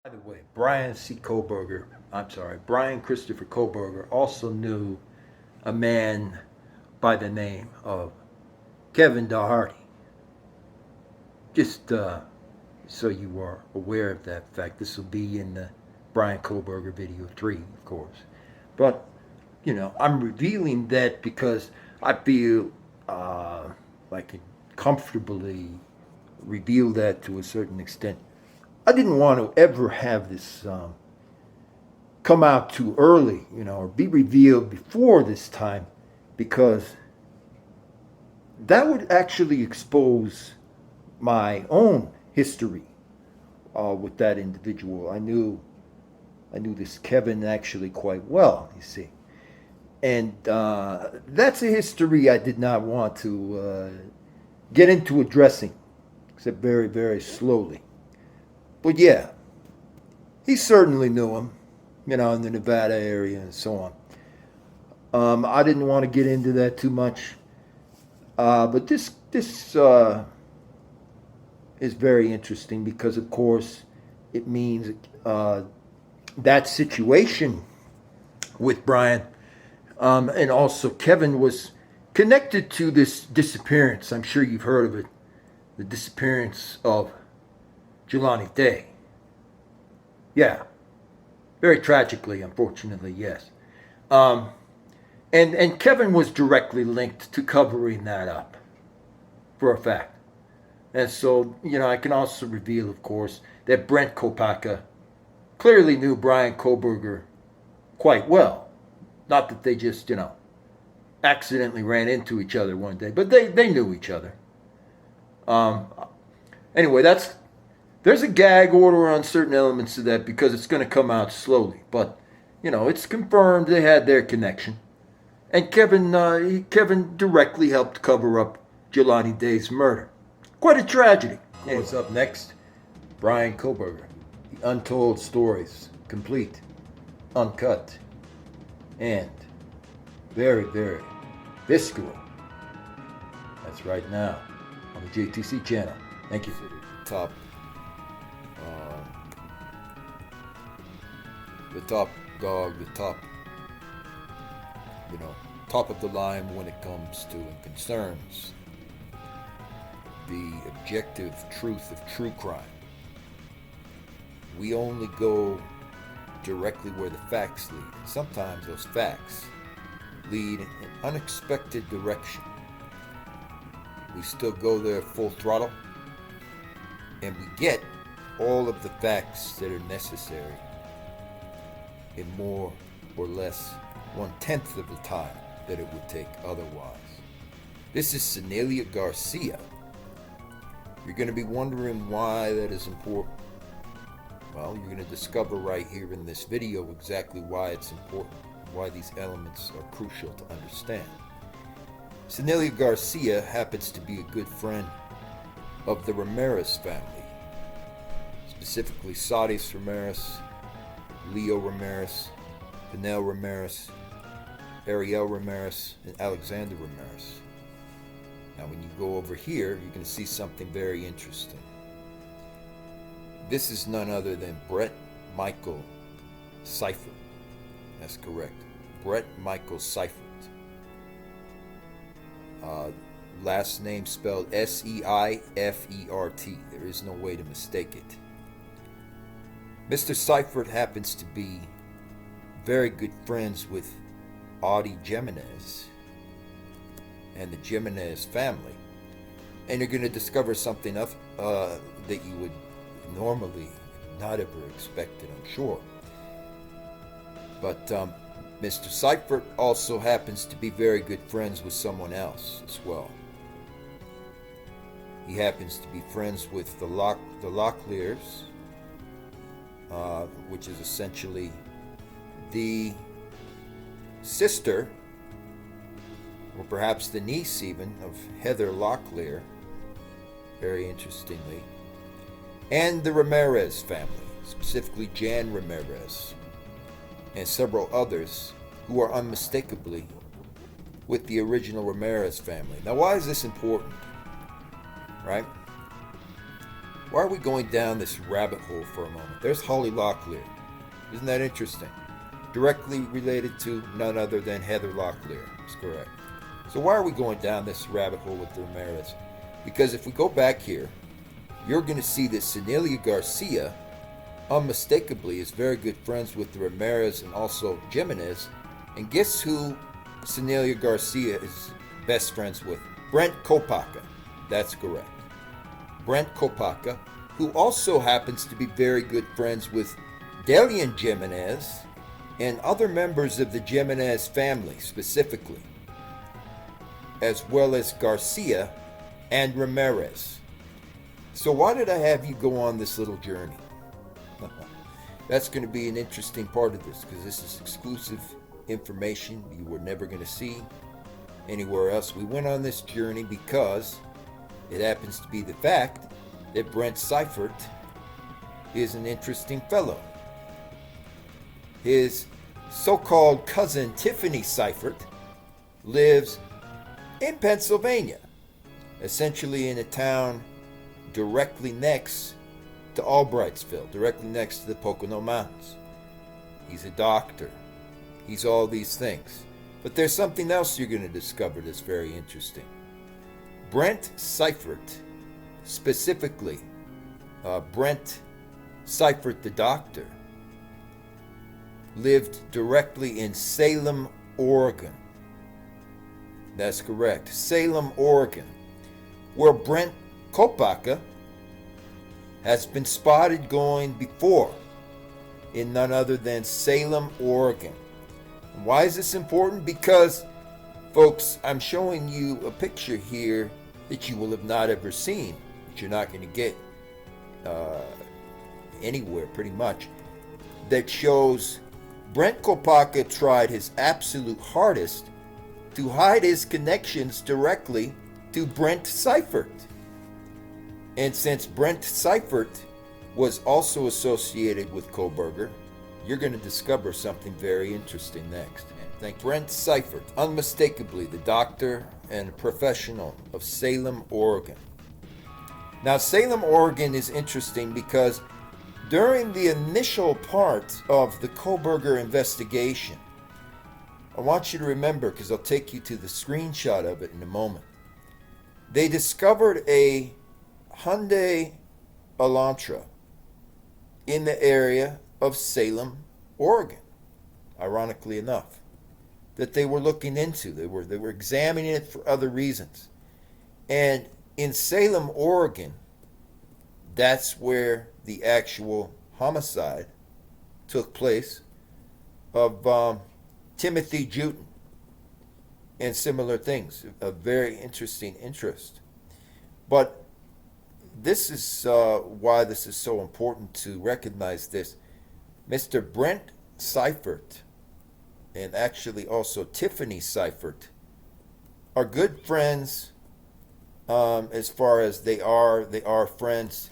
By the way, Bryan Christopher Kohberger also knew a man by the name of Kevin Doherty. Just so you are aware of that fact, this will be in the Bryan Kohberger video 3, of course. But, I'm revealing that because I feel I can comfortably reveal that to a certain extent. I didn't want to ever have this come out too early, or be revealed before this time, because that would actually expose my own history with that individual. I knew this Kevin actually quite well, you see, and that's a history I did not want to get into addressing, except very, very slowly. But yeah, he certainly knew him, in the Nevada area and so on. I didn't want to get into that too much, but this is very interesting because, of course, it means that situation with Bryan and also Kevin was connected to this disappearance. I'm sure you've heard of it, the disappearance of Jelani Day. Yeah, very tragically, unfortunately, yes. And Kevin was directly linked to covering that up, for a fact. And so, I can also reveal, of course, that Brent Kopacka clearly knew Bryan Kohberger quite well. Not that they just, accidentally ran into each other one day, but they knew each other. Anyway, there's a gag order on certain elements of that because it's going to come out slowly. But, it's confirmed they had their connection. And Kevin directly helped cover up Jelani Day's murder. Quite a tragedy. What's up next? Bryan Kohberger. The Untold Stories. Complete. Uncut. And very, very visceral. That's right now on the JTC channel. Thank you. Top. The top dog, the top, top of the line when it comes to and concerns the objective truth of true crime. We only go directly where the facts lead. And sometimes those facts lead in an unexpected direction. We still go there full throttle, and we get all of the facts that are necessary in more or less 1/10 of the time that it would take otherwise. This is Senelia Garcia. You're going to be wondering why that is important. Well, you're going to discover right here in this video exactly why it's important, why these elements are crucial to understand. Senelia Garcia happens to be a good friend of the Ramirez family, specifically Sadis Ramirez, Leo Ramirez, Pinel Ramirez, Ariel Ramirez, and Alexander Ramirez. Now when you go over here, you're going to see something very interesting. This is none other than Brent Michael Seifert. That's correct. Brent Michael Seifert. Last name spelled Seifert. There is no way to mistake it. Mr. Seifert happens to be very good friends with Audie Jimenez and the Jimenez family. And you're going to discover something that you would normally not ever expect it, I'm sure. But Mr. Seifert also happens to be very good friends with someone else as well. He happens to be friends with the Locklears, which is essentially the sister, or perhaps the niece even, of Heather Locklear, very interestingly, and the Ramirez family, specifically Jan Ramirez, and several others who are unmistakably with the original Ramirez family. Now, why is this important? Right? Why are we going down this rabbit hole for a moment? There's Holly Locklear. Isn't that interesting? Directly related to none other than Heather Locklear. That's correct. So why are we going down this rabbit hole with the Ramirez? Because if we go back here, you're going to see that Senelia Garcia unmistakably is very good friends with the Ramirez and also Jimenez. And guess who Senelia Garcia is best friends with? Brent Kopacka. That's correct. Brent Kopacka, who also happens to be very good friends with Delian Jimenez and other members of the Jimenez family specifically, as well as Garcia and Ramirez. So why did I have you go on this little journey? That's going to be an interesting part of this, because this is exclusive information you were never going to see anywhere else. We went on this journey because it happens to be the fact that Brent Seifert is an interesting fellow. His so-called cousin Tiffany Seifert lives in Pennsylvania, essentially in a town directly next to Albrightsville, directly next to the Pocono Mountains. He's a doctor. He's all these things. But there's something else you're going to discover that's very interesting. Brent Seifert, specifically Brent Seifert the doctor, lived directly in Salem, Oregon. That's correct. Salem, Oregon, where Brent Kopacka has been spotted going before in none other than Salem, Oregon. And why is this important? Because, folks, I'm showing you a picture here that you will have not ever seen, that you're not going to get anywhere pretty much, that shows Brent Kopacka tried his absolute hardest to hide his connections directly to Brent Seifert. And since Brent Seifert was also associated with Kohberger, you're going to discover something very interesting next. Thank Brent Seifert, unmistakably the doctor and professional of Salem, Oregon. Now, Salem, Oregon is interesting because during the initial part of the Kohberger investigation, I want you to remember, because I'll take you to the screenshot of it in a moment, they discovered a Hyundai Elantra in the area of Salem, Oregon, ironically enough, that they were looking into. They were examining it for other reasons. And in Salem, Oregon, that's where the actual homicide took place of Timothy Juetten and similar things. A very interesting interest. But this is why this is so important to recognize this. Mr. Brent Seifert, and actually also Tiffany Seifert, are good friends as far as they are friends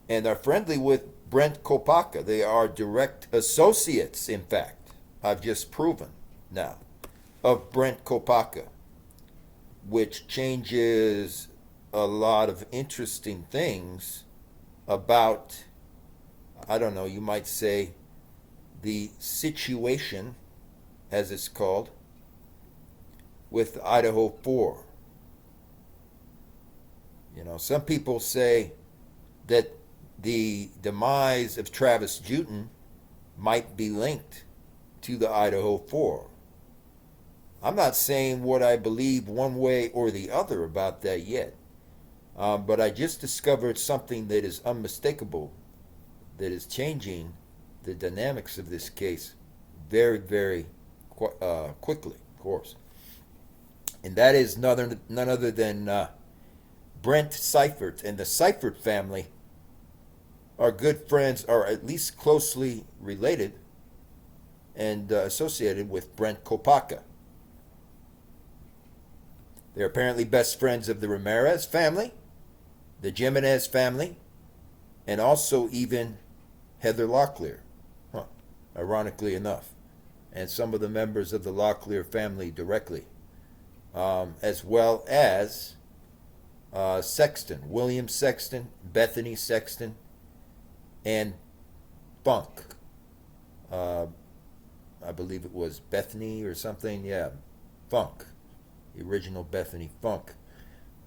and are friendly with Brent Kopacka. They are direct associates, in fact. I've just proven now, of Brent Kopacka, which changes a lot of interesting things about, I don't know, you might say, the situation, as it's called, with Idaho 4. You know, some people say that the demise of Travis Juetten might be linked to the Idaho 4. I'm not saying what I believe one way or the other about that yet. But I just discovered something that is unmistakable, that is changing the dynamics of this case very, very quickly, of course. And that is none other than Brent Seifert. And the Seifert family are good friends, or at least closely related and associated with Brent Kopacka. They're apparently best friends of the Ramirez family, the Jimenez family, and also even Heather Locklear, ironically enough, and some of the members of the Locklear family directly, as well as Sexton, William Sexton, Bethany Sexton, and Funk. I believe it was Bethany or something. Yeah, Funk, the original Bethany Funk,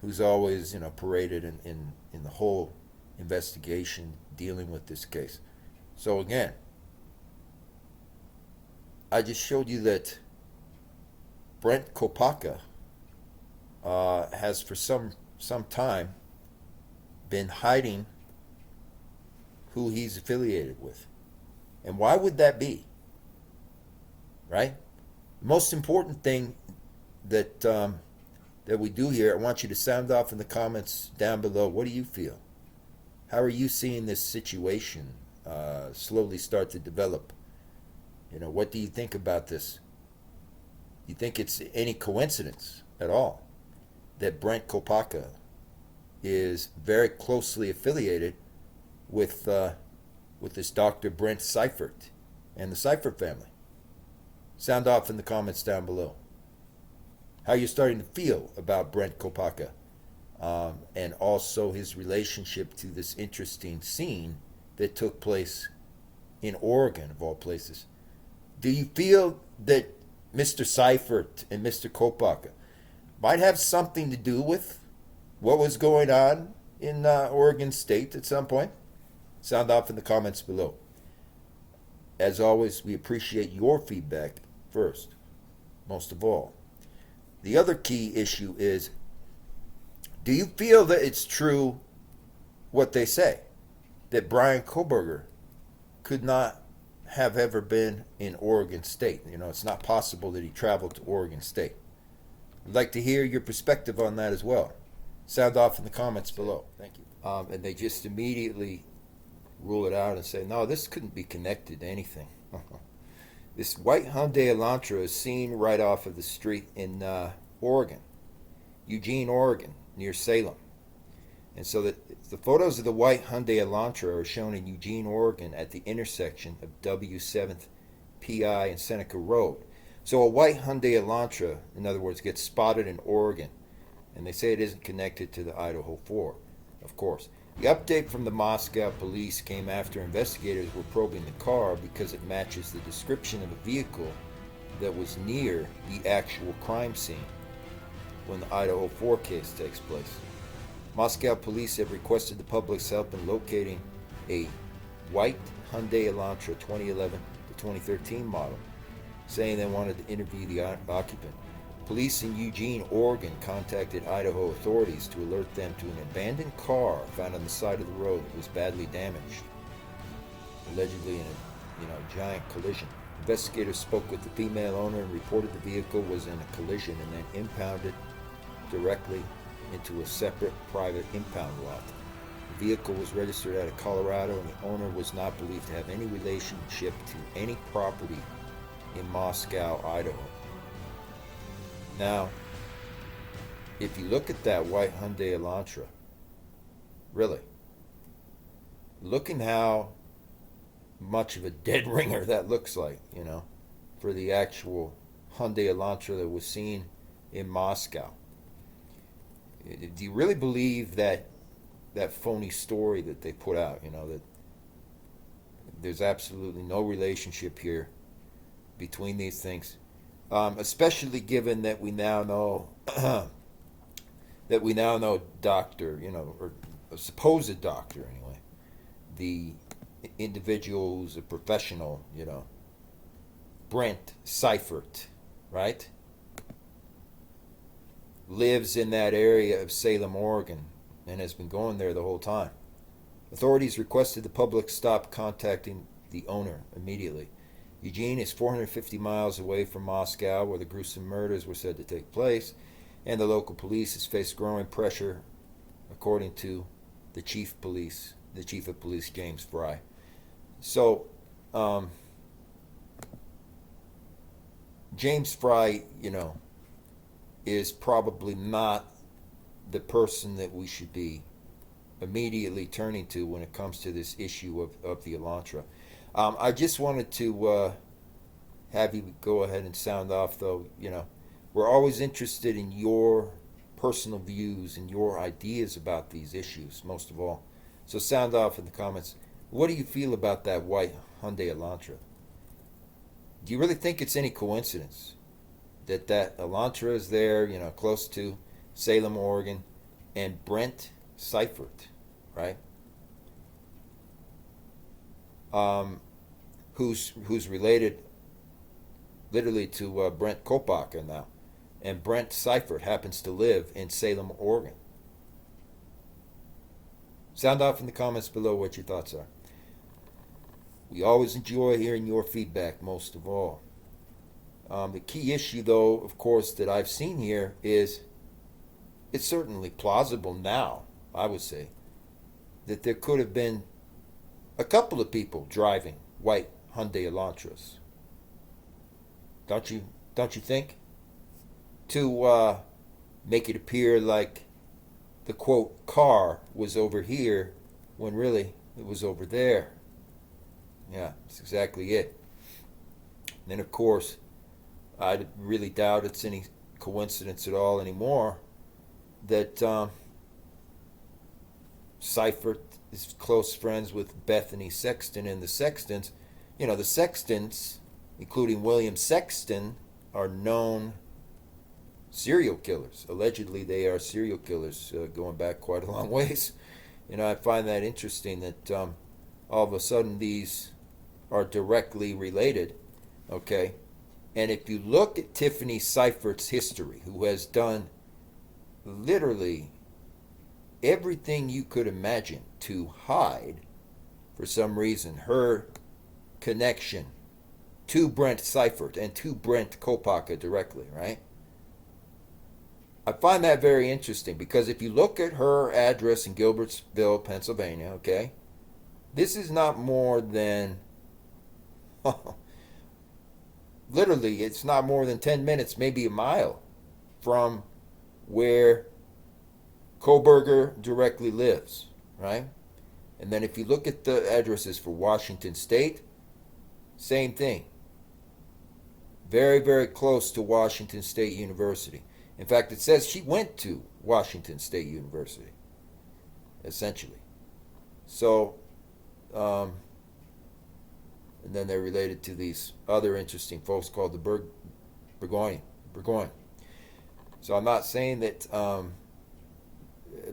who's always paraded in the whole investigation dealing with this case. So again, I just showed you that Brent Kopacka has for some time been hiding who he's affiliated with. And why would that be? Right? The most important thing that that we do here, I want you to sound off in the comments down below. What do you feel? How are you seeing this situation slowly start to develop? What do you think about this? You think it's any coincidence at all that Brent Kopacka is very closely affiliated with this Dr. Brent Seifert and the Seifert family? Sound off in the comments down below. How you're starting to feel about Brent Kopacka, and also his relationship to this interesting scene that took place in Oregon, of all places. Do you feel that Mr. Seifert and Mr. Kopacka might have something to do with what was going on in Oregon State at some point? Sound off in the comments below. As always, we appreciate your feedback first, most of all. The other key issue is, do you feel that it's true what they say, that Bryan Kohberger could not have ever been in Oregon State? It's not possible that he traveled to Oregon State. I'd like to hear your perspective on that as well. Sound off in the comments below. Thank you. And they just immediately rule it out and say, no, this couldn't be connected to anything. This white Hyundai Elantra is seen right off of the street in Oregon, Eugene, Oregon, near Salem. And so the photos of the white Hyundai Elantra are shown in Eugene, Oregon at the intersection of W7th PI and Seneca Road. So a white Hyundai Elantra, in other words, gets spotted in Oregon, and they say it isn't connected to the Idaho 4, of course. The update from the Moscow police came after investigators were probing the car because it matches the description of a vehicle that was near the actual crime scene when the Idaho 4 case takes place. Moscow police have requested the public's help in locating a white Hyundai Elantra 2011 to 2013 model, saying they wanted to interview the occupant. Police in Eugene, Oregon contacted Idaho authorities to alert them to an abandoned car found on the side of the road that was badly damaged, allegedly in a giant collision. Investigators spoke with the female owner and reported the vehicle was in a collision and then impounded directly into a separate private impound lot. The vehicle was registered out of Colorado, and the owner was not believed to have any relationship to any property in Moscow, Idaho. Now, if you look at that white Hyundai Elantra, really, looking how much of a dead ringer that looks like, for the actual Hyundai Elantra that was seen in Moscow. Do you really believe that phony story that they put out, that there's absolutely no relationship here between these things? Especially given that we now know doctor, or a supposed doctor anyway, the individual who's a professional, Brent Seifert, right, lives in that area of Salem, Oregon, and has been going there the whole time. Authorities requested the public stop contacting the owner immediately. Eugene is 450 miles away from Moscow, where the gruesome murders were said to take place, and the local police has faced growing pressure, according to the chief of police, James Fry. So, James Fry, is probably not the person that we should be immediately turning to when it comes to this issue of the Elantra. I just wanted to have you go ahead and sound off, though. We're always interested in your personal views and your ideas about these issues, most of all. So sound off in the comments. What do you feel about that white Hyundai Elantra? Do you really think it's any coincidence that Elantra is there, close to Salem, Oregon, and Brent Seifert, right? Who's related literally to Brent Kopacka now. And Brent Seifert happens to live in Salem, Oregon. Sound off in the comments below what your thoughts are. We always enjoy hearing your feedback, most of all. The key issue, though, of course, that I've seen here is it's certainly plausible now, I would say, that there could have been a couple of people driving white Hyundai Elantras. Don't you think? To make it appear like the quote car was over here when really it was over there. Yeah, that's exactly it. And then, of course, I really doubt it's any coincidence at all anymore that Seifert is close friends with Bethany Sexton, and the Sextons, the Sextons, including William Sexton, are known serial killers. Allegedly, they are serial killers going back quite a long ways. I find that interesting that all of a sudden these are directly related, okay? And if you look at Tiffany Seifert's history, who has done literally everything you could imagine to hide, for some reason, her connection to Brent Seifert and to Brent Kopacka directly, right? I find that very interesting because if you look at her address in Gilbertsville, Pennsylvania, okay, this is not more than, literally, it's not more than 10 minutes, maybe a mile from where Kohberger directly lives, right? And then if you look at the addresses for Washington State, same thing. Very, very close to Washington State University. In fact, it says she went to Washington State University, essentially. So, and then they're related to these other interesting folks called the Burgoyne. So I'm not saying that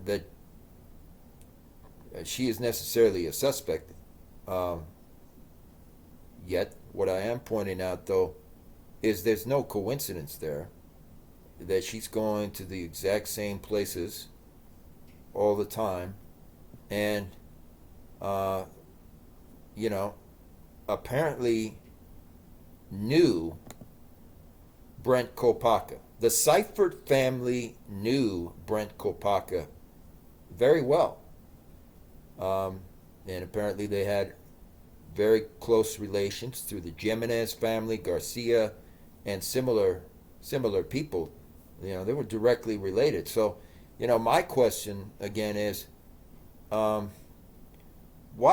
that she is necessarily a suspect yet. What I am pointing out, though, is there's no coincidence there that she's going to the exact same places all the time, and apparently knew Brent Kopacka. The Seifert family knew Brent Kopacka very well, and apparently they had very close relations through the Jimenez family, Garcia, and similar people. They were directly related. So, my question again is, why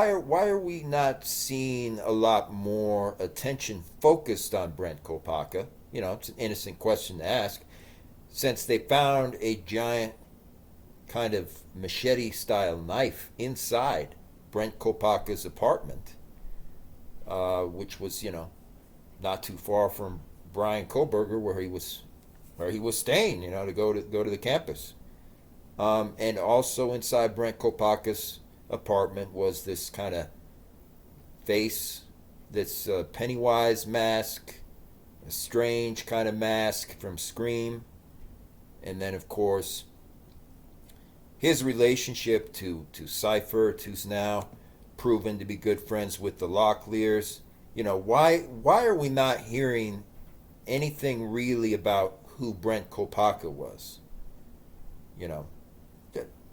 are we not seeing a lot more attention focused on Brent Kopacka? It's an innocent question to ask, since they found a giant kind of machete-style knife inside Brent Kopacka's apartment, which was, not too far from Bryan Kohberger, where he was staying, to go to the campus. And also inside Brent Kopacka's apartment was this kind of face, this Pennywise mask, a strange kind of mask from Scream, and then of course his relationship to Seifert, who's now proven to be good friends with the Locklears. Why are we not hearing anything really about who Brent Kopacka was? And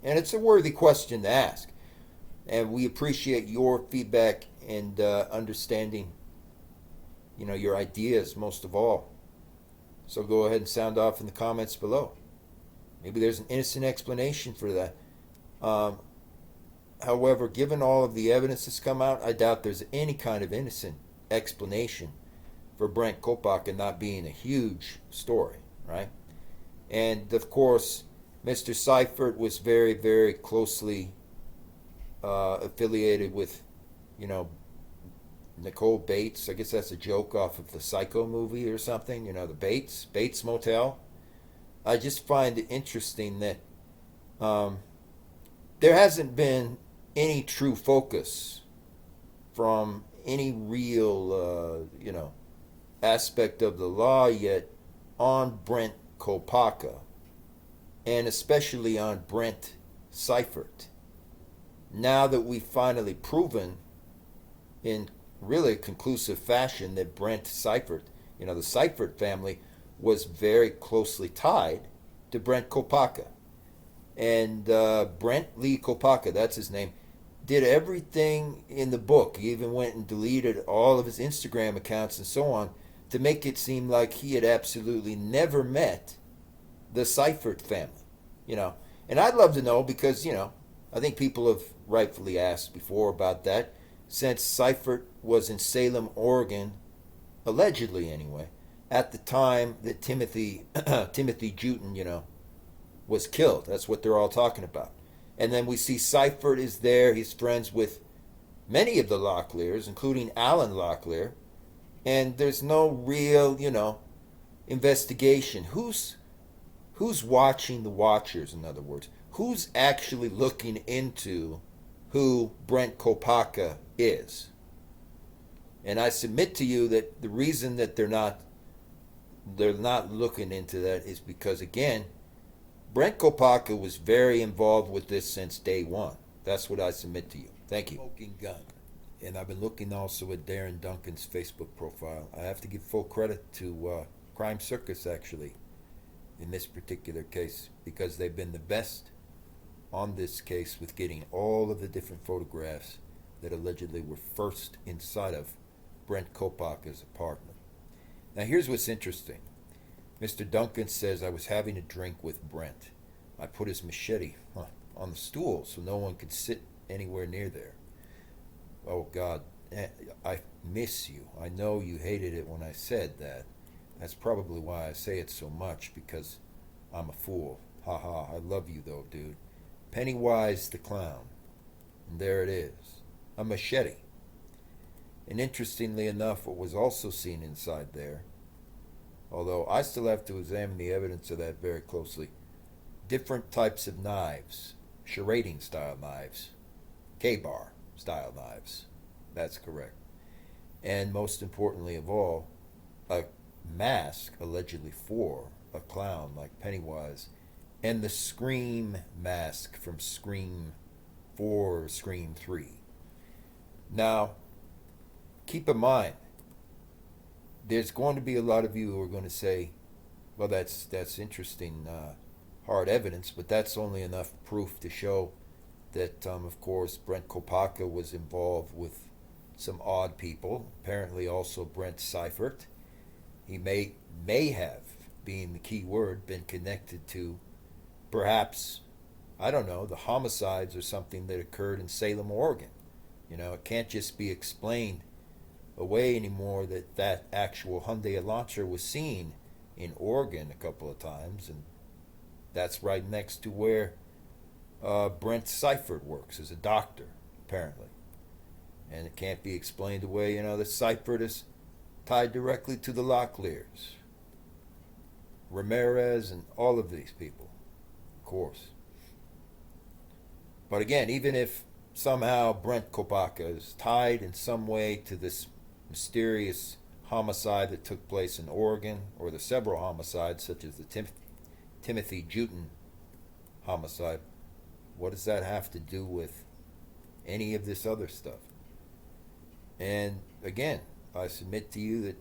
it's a worthy question to ask. And we appreciate your feedback and understanding, your ideas most of all. So go ahead and sound off in the comments below. Maybe there's an innocent explanation for that. However, given all of the evidence that's come out, I doubt there's any kind of innocent explanation for Brent Kopacka not being a huge story, right? And of course, Mr. Seifert was very, very closely affiliated with, you know, Nicole Bates. I guess that's a joke off of the Psycho movie or something. You know, the Bates Motel. I just find it interesting that there hasn't been any true focus from any real, aspect of the law yet on Brent Kopacka, and especially on Brent Seifert. Now that we've finally proven in really conclusive fashion that Brent Seifert, the Seifert family, was very closely tied to Brent Kopacka. And Brent Lee Kopacka, that's his name, did everything in the book. He even went and deleted all of his Instagram accounts and so on to make it seem like he had absolutely never met the Seifert family. And I'd love to know because, I think people have rightfully asked before about that, since Seifert was in Salem, Oregon, allegedly anyway, at the time that Timothy Juetten, was killed. That's what they're all talking about. And then we see Seifert is there. He's friends with many of the Locklears, including Alan Locklear. And there's no real, investigation. Who's watching the watchers, in other words? Who's actually looking into who Brent Kopacka is? And I submit to you that the reason that they're not looking into that is because, again, Brent Kopacka was very involved with this since day one. That's what I submit to you. Thank you. Smoking gun. And I've been looking also at Darren Duncan's Facebook profile. I have to give full credit to Crime Circus, actually, in this particular case, because they've been the best on this case with getting all of the different photographs that allegedly were first inside of Brent Kopacka's apartment. Now here's what's interesting. Mr. Duncan says, I was having a drink with Brent. I put his machete on the stool so no one could sit anywhere near there. Oh God, I miss you. I know you hated it when I said that. That's probably why I say it so much, because I'm a fool. Ha ha, I love you though, dude. Pennywise the clown. And there it is. A machete. And interestingly enough, what was also seen inside there, although I still have to examine the evidence of that very closely, different types of knives, charading style knives, K-bar style knives. That's correct. And most importantly of all, a mask allegedly for a clown like Pennywise, and the Scream mask from Scream 4 or Scream 3. Now, keep in mind, there's going to be a lot of you who are going to say, well, that's interesting, hard evidence, but that's only enough proof to show that, of course, Brent Kopacka was involved with some odd people, apparently also Brent Seifert. He may have, being the key word, been connected to perhaps, I don't know, the homicides or something that occurred in Salem, Oregon. It can't just be explained away anymore that actual Hyundai Elantra was seen in Oregon a couple of times, and that's right next to where Brent Seifert works as a doctor, apparently. And it can't be explained away, that Seifert is tied directly to the Locklears, Ramirez, and all of these people, of course. But again, even if somehow Brent Kopacka is tied in some way to this mysterious homicide that took place in Oregon, or the several homicides such as the Timothy Juetten homicide, what does that have to do with any of this other stuff? And again, I submit to you that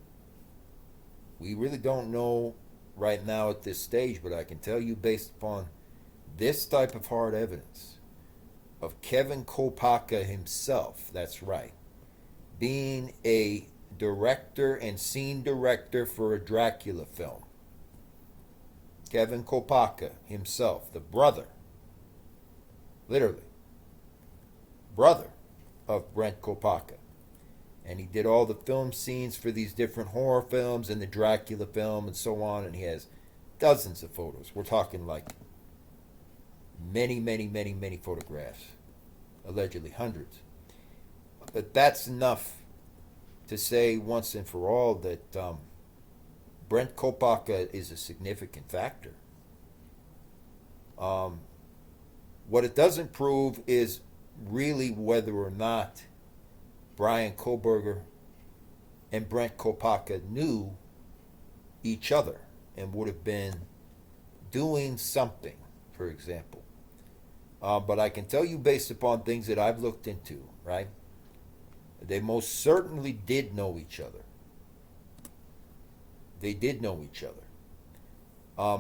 we really don't know right now at this stage, but I can tell you based upon this type of hard evidence of Kevin Kopacka himself, that's right, being a director and scene director for a Dracula film. Kevin Kopacka himself, the brother, literally, brother of Brent Kopacka. And he did all the film scenes for these different horror films and the Dracula film and so on, and he has dozens of photos. We're talking like many, many, many, many photographs, allegedly hundreds. But that's enough to say once and for all that Brent Kopacka is a significant factor. What it doesn't prove is really whether or not Bryan Kohberger and Brent Kopacka knew each other and would have been doing something, for example. But I can tell you, based upon things that I've looked into, right? They most certainly did know each other. They did know each other.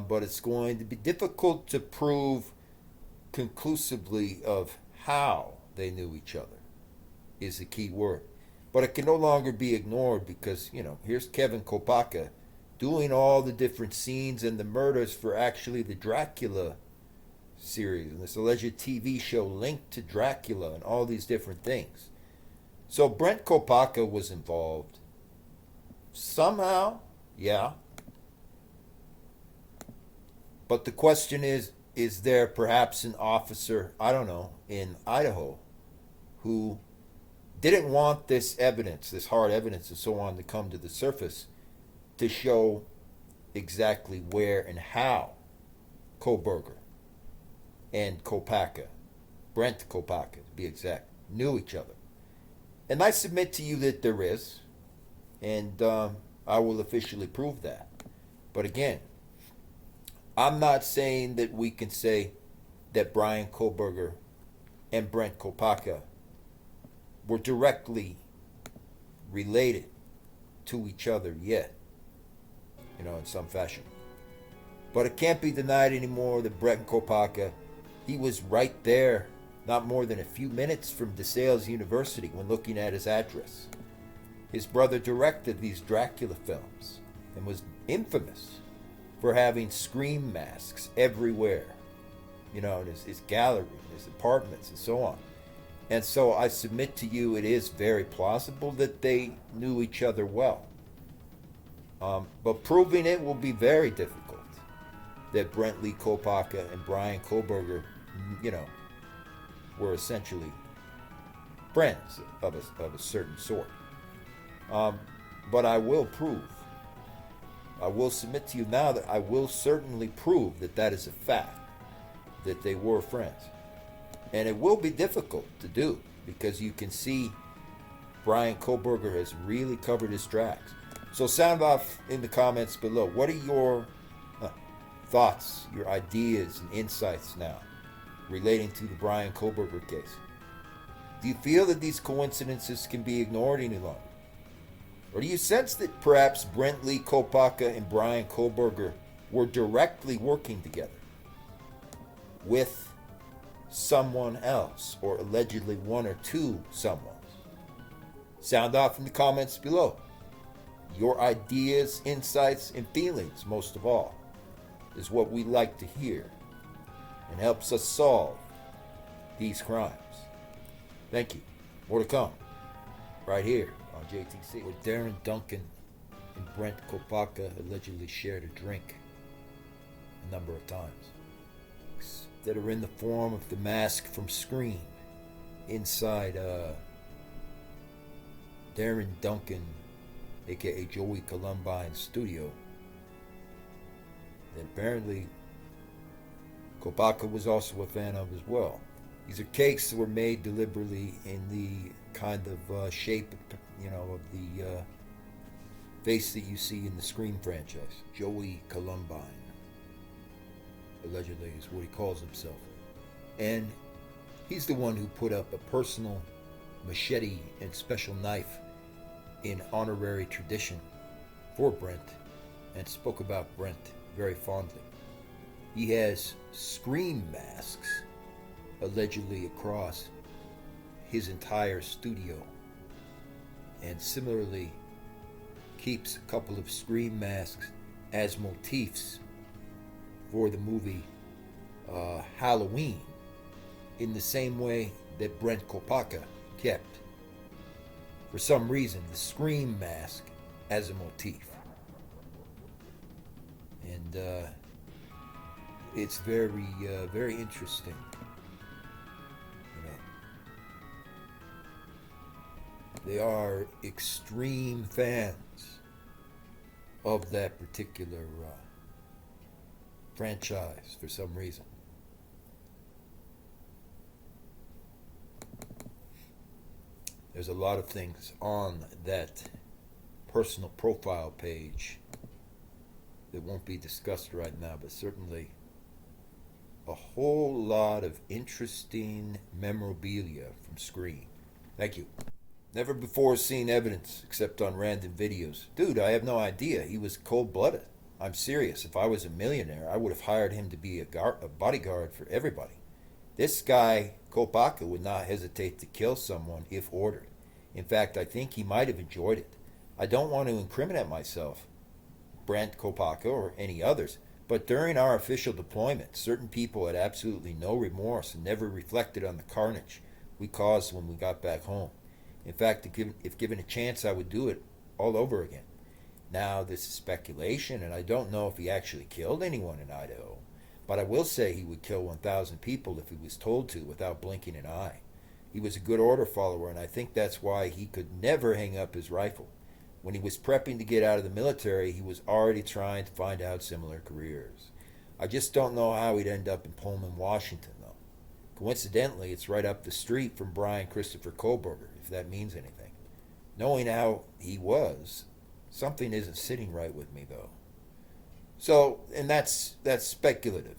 But it's going to be difficult to prove conclusively of how they knew each other is the key word. But it can no longer be ignored because, here's Kevin Kopacka doing all the different scenes and the murders for actually the Dracula series and this alleged TV show linked to Dracula and all these different things. So Brent Kopacka was involved somehow, yeah. But the question is there perhaps an officer, I don't know, in Idaho who didn't want this evidence, this hard evidence and so on to come to the surface to show exactly where and how Kohberger and Kopacka, Brent Kopacka to be exact, knew each other. And I submit to you that there is, and I will officially prove that. But again, I'm not saying that we can say that Bryan Kohberger and Brent Kopacka were directly related to each other yet, in some fashion. But it can't be denied anymore that Brent Kopacka, he was right there, not more than a few minutes from DeSales University when looking at his address. His brother directed these Dracula films and was infamous for having scream masks everywhere, in his gallery, his apartments, and so on. And so I submit to you, it is very plausible that they knew each other well. But proving it will be very difficult that Brent Lee Kopacka and Bryan Kohberger, were essentially friends of a certain sort. But I will submit to you now that I will certainly prove that that is a fact, that they were friends. And it will be difficult to do because you can see Bryan Kohberger has really covered his tracks. So sound off in the comments below. What are your thoughts, your ideas and insights now relating to the Bryan Kohberger case? Do you feel that these coincidences can be ignored any longer? Or do you sense that perhaps Brent Lee Kopacka and Bryan Kohberger were directly working together with someone else, or allegedly one or two someones? Sound off in the comments below. Your ideas, insights, and feelings, most of all, is what we like to hear and helps us solve these crimes. Thank you. More to come right here on JTC, where Darren Duncan and Brent Kopacka allegedly shared a drink a number of times that are in the form of the mask from Scream inside Darren Duncan, aka Joey Columbine's studio. And apparently Kopacka was also a fan of as well. These are cakes that were made deliberately in the kind of shape, of the face that you see in the Scream franchise. Joey Columbine, allegedly, is what he calls himself. And he's the one who put up a personal machete and special knife in honorary tradition for Brent and spoke about Brent very fondly. He has Scream masks allegedly across his entire studio, and similarly keeps a couple of Scream masks as motifs for the movie Halloween, in the same way that Brent Kopacka kept, for some reason, the Scream mask as a motif. And it's very, very interesting. You know, they are extreme fans of that particular franchise for some reason. There's a lot of things on that personal profile page that won't be discussed right now, but certainly a whole lot of interesting memorabilia from Scream. Thank you. Never before seen evidence except on random videos. Dude, I have no idea. He was cold-blooded. I'm serious. If I was a millionaire, I would have hired him to be a bodyguard for everybody. This guy, Kopacka, would not hesitate to kill someone if ordered. In fact, I think he might have enjoyed it. I don't want to incriminate myself, Brent Kopacka, or any others, but during our official deployment, certain people had absolutely no remorse and never reflected on the carnage we caused when we got back home. In fact, if given a chance, I would do it all over again. Now, this is speculation, and I don't know if he actually killed anyone in Idaho, but I will say he would kill 1,000 people if he was told to without blinking an eye. He was a good order follower, and I think that's why he could never hang up his rifle. When he was prepping to get out of the military, he was already trying to find out similar careers. I just don't know how he'd end up in Pullman, Washington, though. Coincidentally, it's right up the street from Bryan Christopher Kohberger, if that means anything. Knowing how he was, something isn't sitting right with me, though. So, and that's speculative.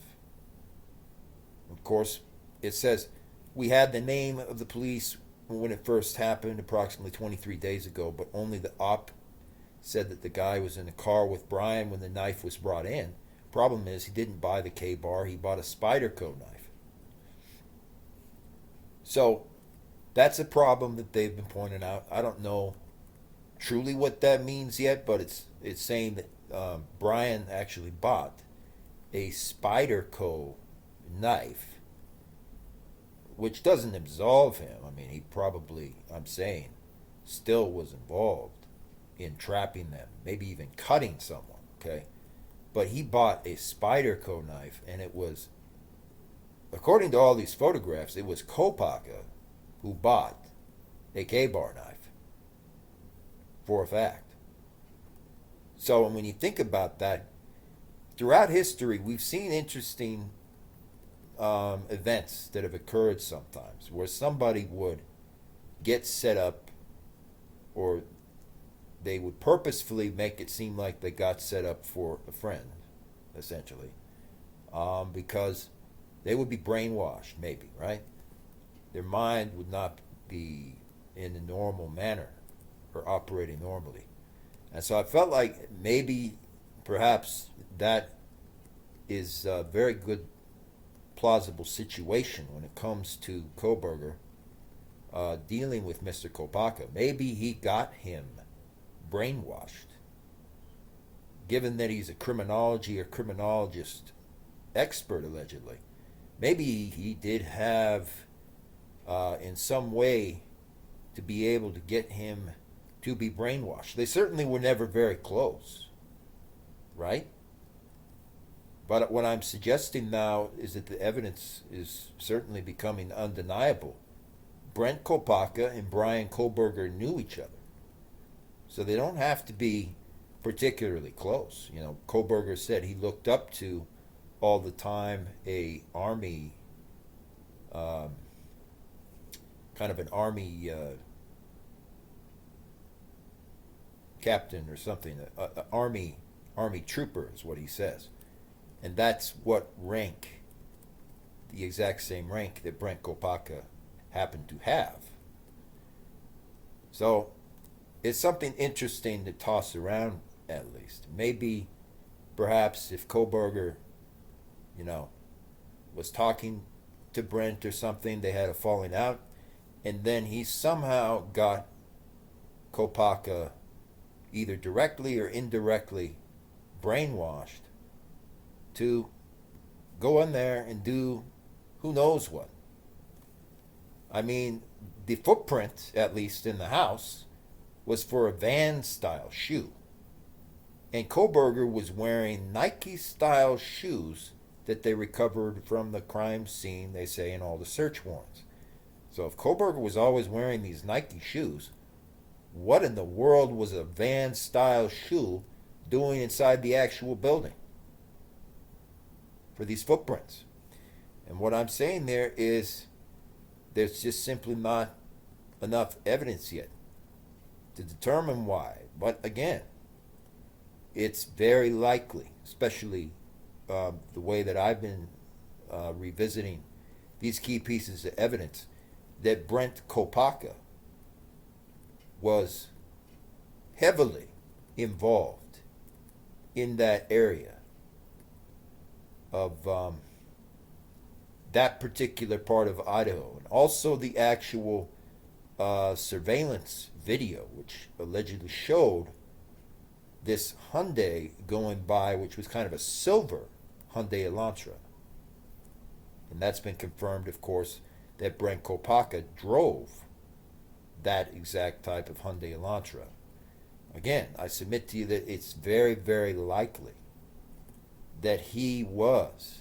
Of course, it says, we had the name of the police when it first happened approximately 23 days ago, but only the op said that the guy was in the car with Bryan when the knife was brought in. Problem is, he didn't buy the K-bar, he bought a Spyderco knife. So, that's a problem that they've been pointing out. I don't know truly what that means yet, but it's saying that Bryan actually bought a Spyderco knife, which doesn't absolve him. I mean, he probably, I'm saying, still was involved in trapping them, maybe even cutting someone, okay? But he bought a Spyderco knife, and it was, according to all these photographs, it was Kopacka who bought a K-bar knife, for a fact. So when you think about that, throughout history, we've seen interesting events that have occurred sometimes where somebody would get set up, or they would purposefully make it seem like they got set up for a friend, essentially, because they would be brainwashed, maybe, right? Their mind would not be in a normal manner or operating normally. And so I felt like maybe, perhaps, that is a very good plausible situation when it comes to Kohberger dealing with Mr. Kopacka. Maybe he got him brainwashed, given that he's a criminology or criminologist expert, allegedly. Maybe he did have, in some way, to be able to get him to be brainwashed. They certainly were never very close, right? But what I'm suggesting now is that the evidence is certainly becoming undeniable. Brent Kopacka and Bryan Kohberger knew each other. So they don't have to be particularly close. You know, Kohberger said he looked up to all the time a army, kind of an army captain or something, an army trooper is what he says. And that's what rank, the exact same rank that Brent Kopacka happened to have. So it's something interesting to toss around, at least. Maybe, perhaps, if Kohberger, you know, was talking to Brent or something, they had a falling out, and then he somehow got Kopacka either directly or indirectly brainwashed to go in there and do who knows what. I mean, the footprint, at least in the house, was for a Van-style shoe. And Kohberger was wearing Nike-style shoes that they recovered from the crime scene, they say, in all the search warrants. So if Kohberger was always wearing these Nike shoes, what in the world was a Van-style shoe doing inside the actual building for these footprints? And what I'm saying there is there's just simply not enough evidence yet to determine why. But again, it's very likely, especially the way that I've been revisiting these key pieces of evidence, that Brent Kopacka was heavily involved in that area of that particular part of Idaho, and also the actual surveillance video, which allegedly showed this Hyundai going by, which was kind of a silver Hyundai Elantra. And that's been confirmed, of course, that Brent Kopacka drove that exact type of Hyundai Elantra. Again, I submit to you that it's very, very likely that he was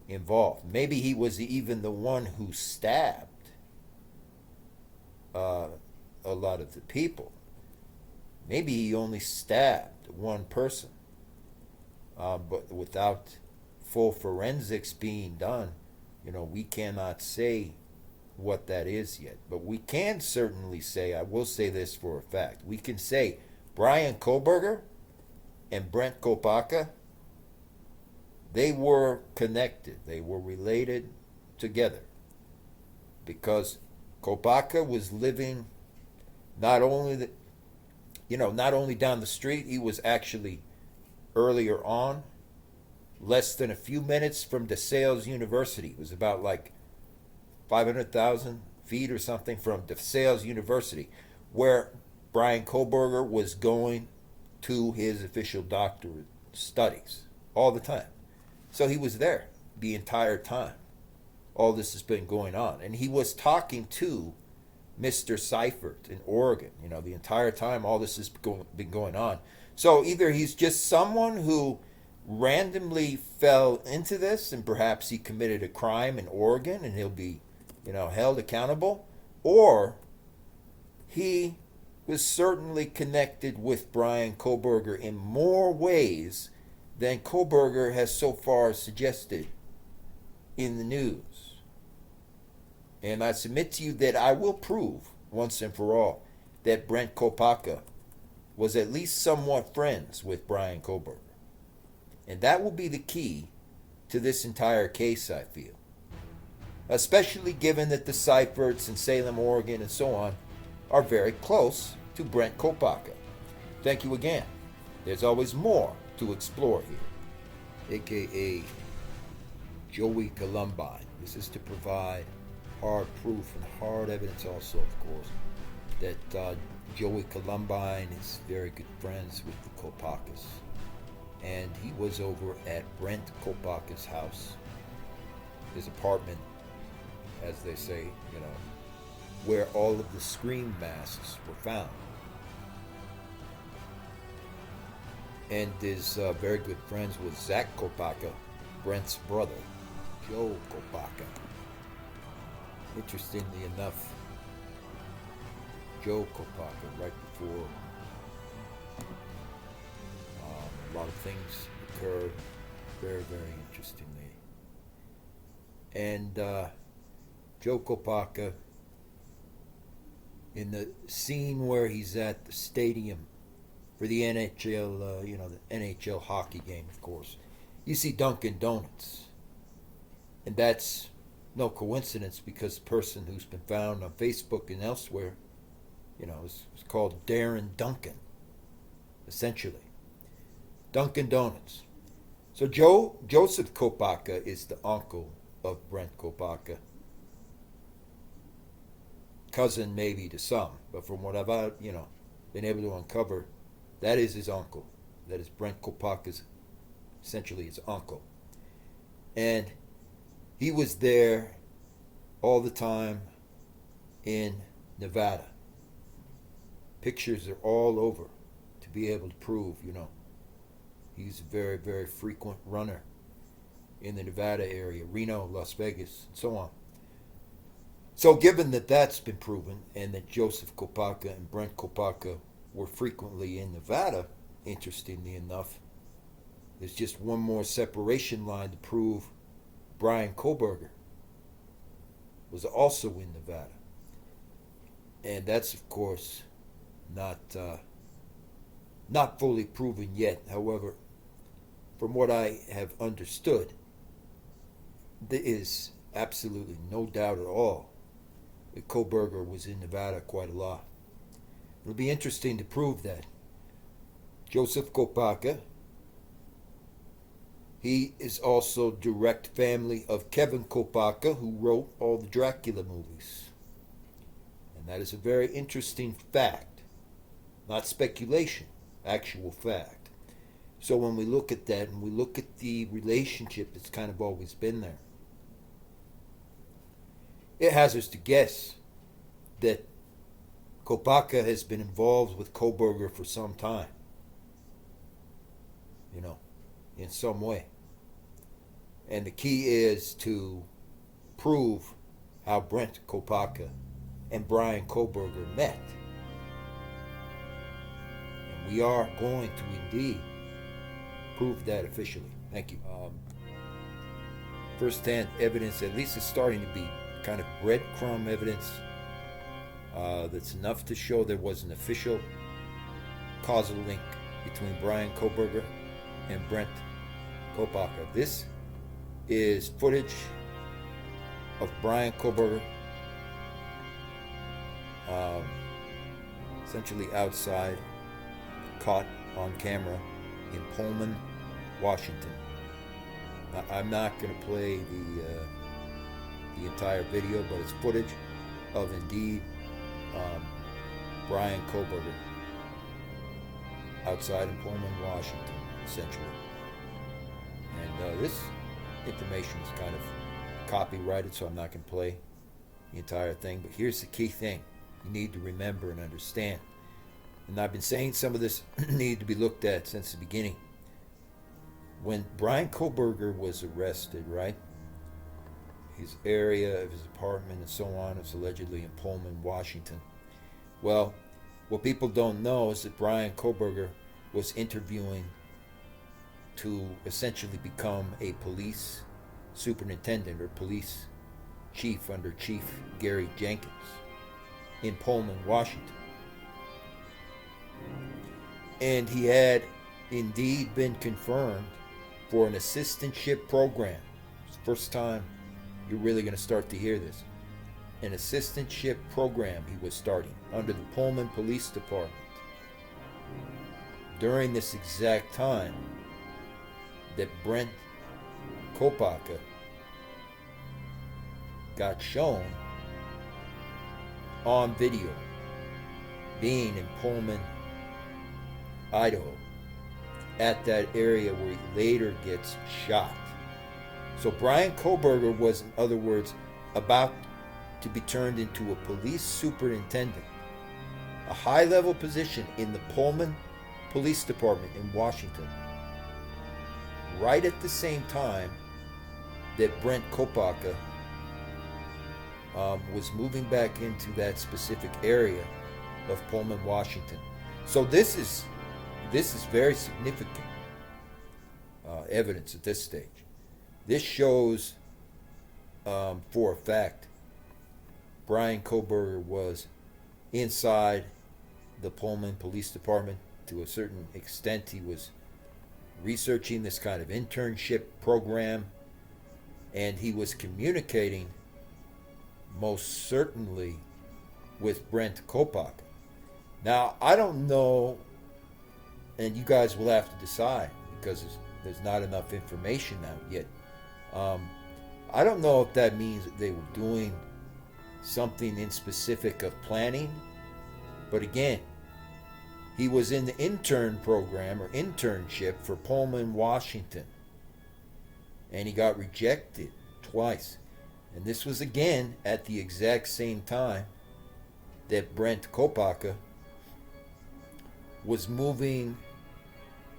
involved. Maybe he was even the one who stabbed a lot of the people. Maybe he only stabbed one person. But without full forensics being done, we cannot say what that is yet. But we can certainly say, I will say this for a fact, we can say Bryan Kohberger and Brent Kopacka, they were connected. They were related together. Because Kopacka was living not only down the street, he was actually earlier on, less than a few minutes from DeSales University. It was about like 500,000 feet or something from DeSales University, where Bryan Kohberger was going to his official doctorate studies all the time. So he was there the entire time. All this has been going on. And he was talking to Mr. Seifert in Oregon, the entire time all this has been going on. So either he's just someone who randomly fell into this and perhaps he committed a crime in Oregon and he'll be, held accountable, or he was certainly connected with Bryan Kohberger in more ways than Kohberger has so far suggested in the news. And I submit to you that I will prove once and for all that Brent Kopacka was at least somewhat friends with Bryan Kohberger. And that will be the key to this entire case, I feel. Especially given that the Seiferts in Salem, Oregon, and so on are very close to Brent Kopacka. Thank you again. There's always more to explore here. AKA Joey Columbine. This is to provide hard proof and hard evidence also, of course, that Joey Columbine is very good friends with the Kopackas. And he was over at Brent Kopacka's house, his apartment, as they say, where all of the scream masks were found. And is very good friends with Zach Kopacka, Brent's brother, Joe Kopacka. Interestingly enough, Joe Kopacka, right before a lot of things occurred, very, very interestingly. And Joe Kopacka, in the scene where he's at the stadium for the NHL, the NHL hockey game, of course, you see Dunkin' Donuts. And that's no coincidence, because the person who's been found on Facebook and elsewhere, is called Darren Duncan, essentially. Dunkin' Donuts. So Joseph Kopacka is the uncle of Brent Kopacka. Cousin maybe to some, but from what I've been able to uncover, that is his uncle. That is Brent Kopacka's, essentially his uncle. And he was there all the time in Nevada. Pictures are all over to be able to prove, he's a very, very frequent runner in the Nevada area, Reno, Las Vegas, and so on. So given that that's been proven, and that Joseph Kopacka and Brent Kopacka were frequently in Nevada, interestingly enough, there's just one more separation line to prove Bryan Kohberger was also in Nevada. And that's, of course, not fully proven yet. However, from what I have understood, there is absolutely no doubt at all that Kohberger was in Nevada quite a lot. It'll be interesting to prove that. Joseph Kopacka, he is also direct family of Kevin Kopacka, who wrote all the Dracula movies. And that is a very interesting fact. Not speculation, actual fact. So when we look at that and we look at the relationship that's kind of always been there, it has us to guess that Kopacka has been involved with Kohberger for some time. In some way. And the key is to prove how Brent Kopacka and Bryan Kohberger met. And we are going to indeed prove that officially. Thank you. First-hand evidence, at least, is starting to be kind of breadcrumb evidence that's enough to show there was an official causal link between Bryan Kohberger and Brent Kopacka. This is footage of Bryan Kohberger essentially outside, caught on camera in Pullman, Washington. Now, I'm not going to play the entire video, but it's footage of indeed Bryan Kohberger outside in Pullman, Washington, essentially. And this information is kind of copyrighted, so I'm not going to play the entire thing. But here's the key thing you need to remember and understand. And I've been saying some of this needed to be looked at since the beginning. When Bryan Kohberger was arrested, right? His area of his apartment and so on is allegedly in Pullman, Washington. Well, what people don't know is that Bryan Kohberger was interviewing to essentially become a police superintendent or police chief under Chief Gary Jenkins in Pullman, Washington. And he had indeed been confirmed for an assistantship program. It's the first time you're really going to start to hear this. An assistantship program he was starting under the Pullman Police Department. During this exact time that Brent Kopacka got shown on video being in Pullman, Idaho, at that area where he later gets shot. So Bryan Kohberger was, in other words, about to be turned into a police superintendent, a high-level position in the Pullman Police Department in Washington, right at the same time that Brent Kopacka was moving back into that specific area of Pullman, Washington. So this is very significant evidence at this stage. This shows for a fact Bryan Kohberger was inside the Pullman Police Department to a certain extent. He was researching this kind of internship program, and he was communicating most certainly with Brent Kopacka. Now, I don't know, and you guys will have to decide because there's not enough information out yet. I don't know if that means that they were doing something in specific of planning, but again, he was in the intern program or internship for Pullman, Washington, and he got rejected twice. And this was again at the exact same time that Brent Kopacka was moving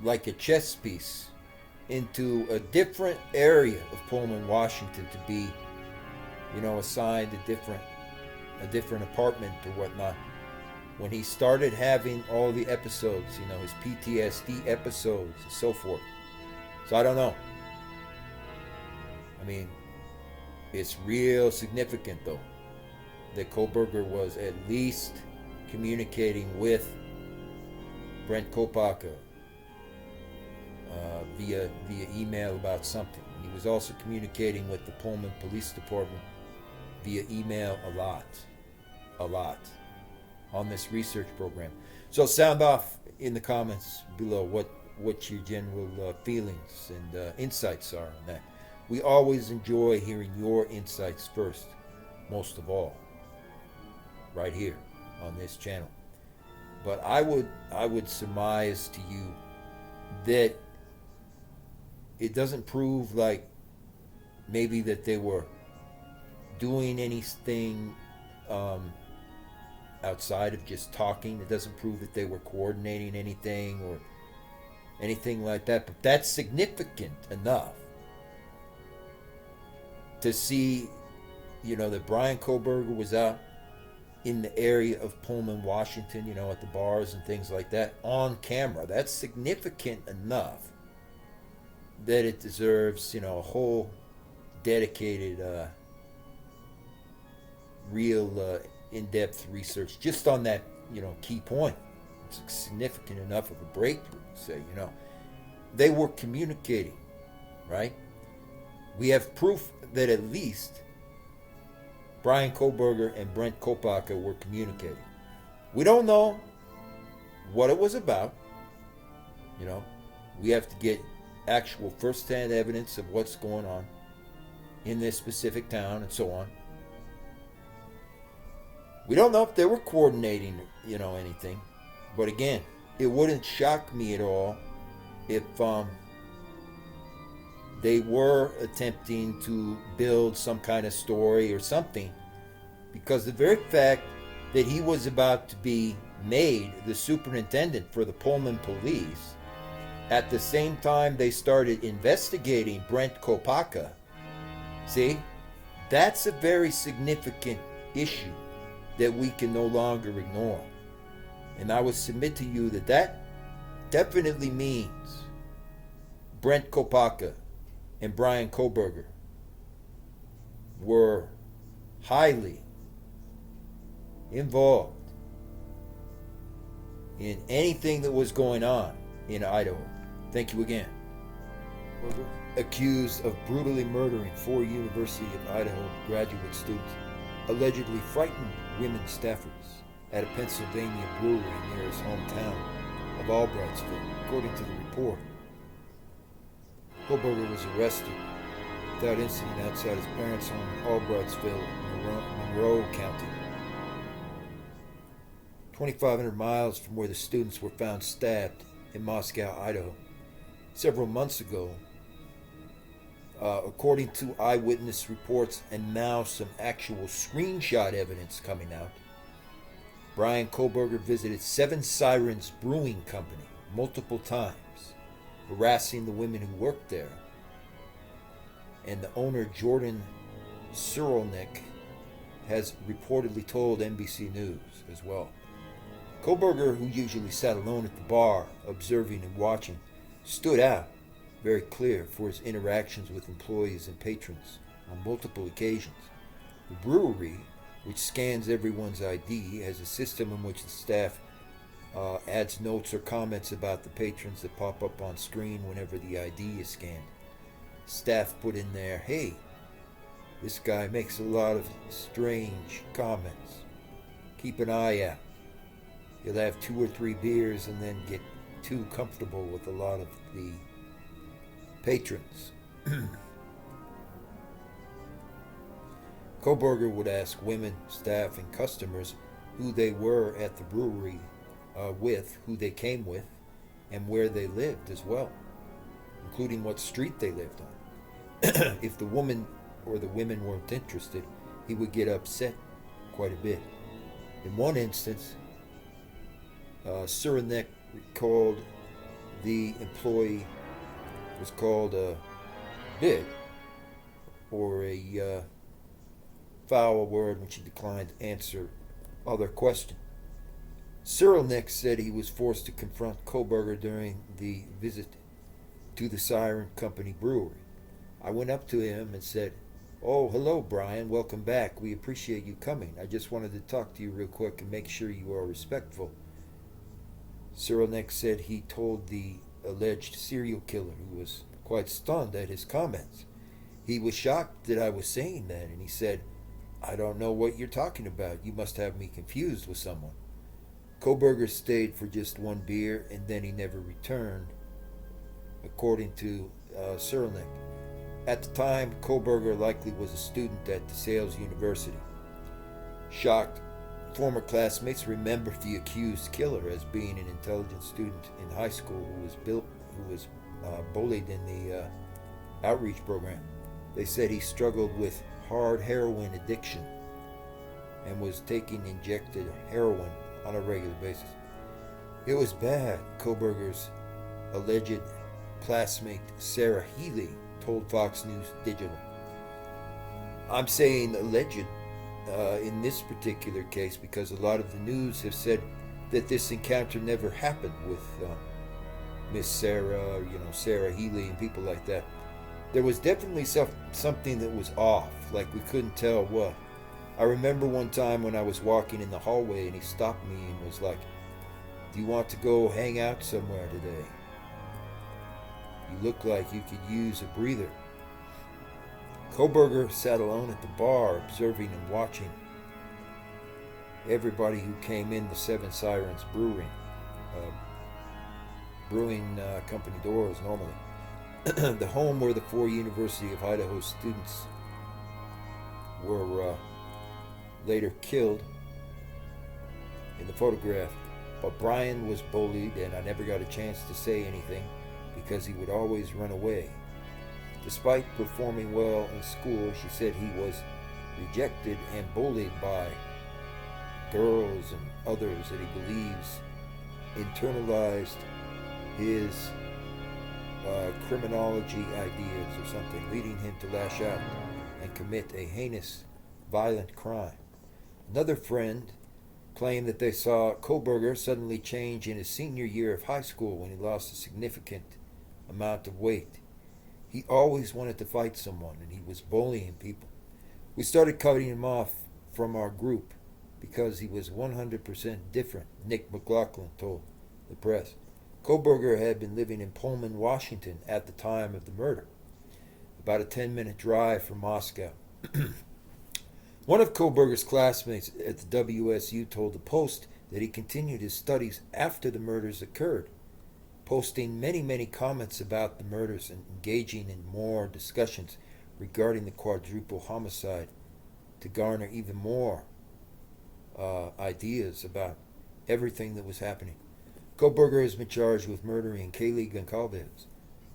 like a chess piece into a different area of Pullman, Washington, to be, assigned a different apartment or whatnot. When he started having all the episodes, his PTSD episodes and so forth. So I don't know. I mean, it's real significant though that Kohberger was at least communicating with Brent Kopacka via email about something. And he was also communicating with the Pullman Police Department via email a lot on this research program. So sound off in the comments below what your general feelings and insights are on that. We always enjoy hearing your insights first, most of all, right here on this channel. But I would surmise to you that it doesn't prove like maybe that they were doing anything outside of just talking. It doesn't prove that they were coordinating anything or anything like that. But that's significant enough to see, that Bryan Kohberger was out in the area of Pullman, Washington, at the bars and things like that on camera. That's significant enough that it deserves, a whole dedicated, real in-depth research just on that, key point. It's significant enough of a breakthrough to say, they were communicating, right? We have proof that at least Bryan Kohberger and Brent Kopacka were communicating. We don't know what it was about. We have to get actual first-hand evidence of what's going on in this specific town and so on. We don't know if they were coordinating, anything. But again, it wouldn't shock me at all if they were attempting to build some kind of story or something, because the very fact that he was about to be made the superintendent for the Pullman police at the same time they started investigating Brent Kopacka, see, that's a very significant issue that we can no longer ignore. And I would submit to you that that definitely means Brent Kopacka and Bryan Kohberger were highly involved in anything that was going on in Idaho. Thank you again. Accused of brutally murdering 4 University of Idaho graduate students, allegedly frightened women staffers at a Pennsylvania brewery near his hometown of Albrightsville, according to the report. Kohberger was arrested without incident outside his parents' home in Albrightsville, Monroe County, 2,500 miles from where the students were found stabbed in Moscow, Idaho, several months ago. According to eyewitness reports and now some actual screenshot evidence coming out, Bryan Kohberger visited Seven Sirens Brewing Company multiple times, harassing the women who worked there. And the owner, Jordan Cyrulnik, has reportedly told NBC News as well. Kohberger, who usually sat alone at the bar, observing and watching, stood out very clear for his interactions with employees and patrons on multiple occasions. The brewery, which scans everyone's ID, has a system in which the staff adds notes or comments about the patrons that pop up on screen whenever the ID is scanned. Staff put in there, "Hey, this guy makes a lot of strange comments. Keep an eye out. He'll have 2 or 3 beers and then get too comfortable with a lot of the patrons." Kohberger would ask women, staff, and customers who they were at the brewery with, who they came with, and where they lived as well, including what street they lived on. If the woman or the women weren't interested, he would get upset quite a bit. In one instance, Cyrulnik recalled the employee was called a bid, or a foul word when she declined to answer other questions. Cyrilnik said he was forced to confront Kohberger during the visit to the Siren Company brewery. I went up to him and said, "Oh, hello, Bryan. Welcome back. We appreciate you coming. I just wanted to talk to you real quick and make sure you are respectful." Cyrilnik said he told the alleged serial killer, who was quite stunned at his comments. He was shocked that I was saying that, and he said, "I don't know what you're talking about. You must have me confused with someone." Kohberger stayed for just one beer, and then he never returned, according to Cyrilnik. At the time, Kohberger likely was a student at DeSales University. Shocked, former classmates remembered the accused killer as being an intelligent student in high school who was bullied in the outreach program. They said he struggled with hard heroin addiction and was taking injected heroin on a regular basis. It was bad, Kohberger's alleged classmate Sarah Healy told Fox News Digital. I'm saying alleged in this particular case because a lot of the news have said that this encounter never happened with Miss Sarah, Sarah Healy and people like that. There was definitely something that was off, like we couldn't tell what. I remember one time when I was walking in the hallway and he stopped me and was like, "Do you want to go hang out somewhere today? You look like you could use a breather." Kohberger sat alone at the bar, observing and watching everybody who came in the Seven Sirens brewing company doors normally. The home where the 4 University of Idaho students were later killed in the photograph. But Bryan was bullied, and I never got a chance to say anything because he would always run away. Despite performing well in school, she said he was rejected and bullied by girls and others that he believes internalized his criminology ideas or something, leading him to lash out and commit a heinous, violent crime. Another friend claimed that they saw Kohberger suddenly change in his senior year of high school when he lost a significant amount of weight. He always wanted to fight someone, and he was bullying people. We started cutting him off from our group because he was 100% different, Nick McLaughlin told the press. Kohberger had been living in Pullman, Washington at the time of the murder, about a 10-minute drive from Moscow. One of Kohberger's classmates at the WSU told the Post that he continued his studies after the murders occurred, posting many comments about the murders and engaging in more discussions regarding the quadruple homicide to garner even more ideas about everything that was happening. Kohberger has been charged with murdering Kaylee Goncalves,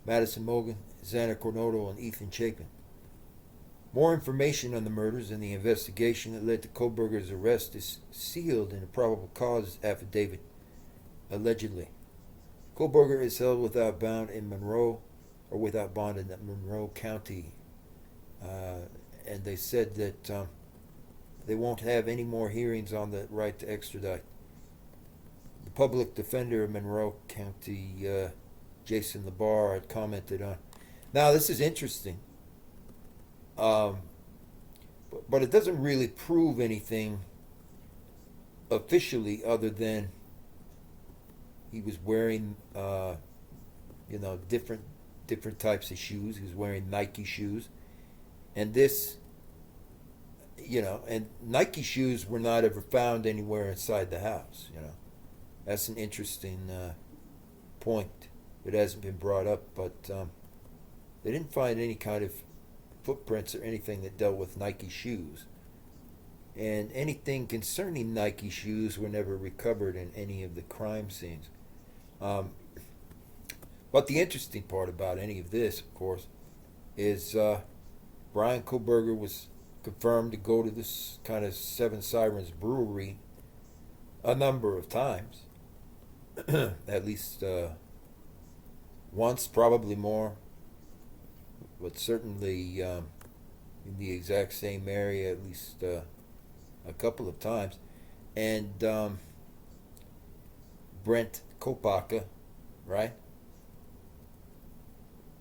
Madison Mogen, Xana Coronado, and Ethan Chapin. More information on the murders and the investigation that led to Kohberger's arrest is sealed in a probable cause affidavit, allegedly. Kohberger is held without bond in Monroe County, and they said that they won't have any more hearings on the right to extradite. The public defender of Monroe County, Jason LeBar, had commented on. Now, this is interesting, but it doesn't really prove anything officially other than he was wearing, different types of shoes. He was wearing Nike shoes, and and Nike shoes were not ever found anywhere inside the house. That's an interesting point that hasn't been brought up, but they didn't find any kind of footprints or anything that dealt with Nike shoes. And anything concerning Nike shoes were never recovered in any of the crime scenes. But the interesting part about any of this, of course, is Bryan Kohberger was confirmed to go to this kind of Seven Sirens brewery a number of times. At least once, probably more. but certainly in the exact same area at least a couple of times. And Brent Kopacka, right?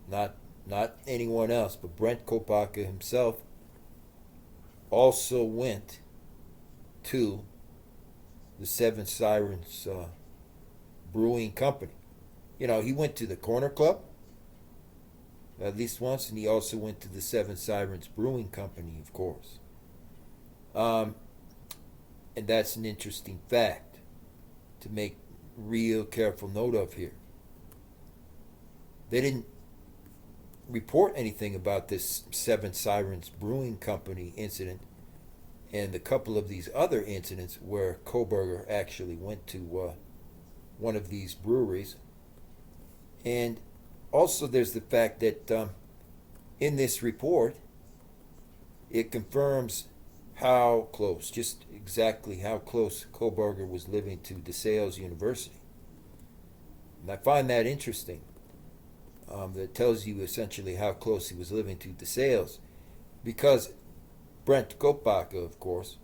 Not anyone else, but Brent Kopacka himself also went to the Seven Sirens Brewing Company. You know, he went to the Corner Club at least once, and he also went to the Seven Sirens Brewing Company, of course. And that's an interesting fact to make real careful note of here. They didn't report anything about this Seven Sirens Brewing Company incident and a couple of these other incidents where Kohberger actually went to one of these breweries. And also there's the fact that in this report, it confirms how close, just exactly how close Kohberger was living to DeSales University. And I find that interesting. That tells you essentially how close he was living to DeSales. Because Brent Kopacka, of course,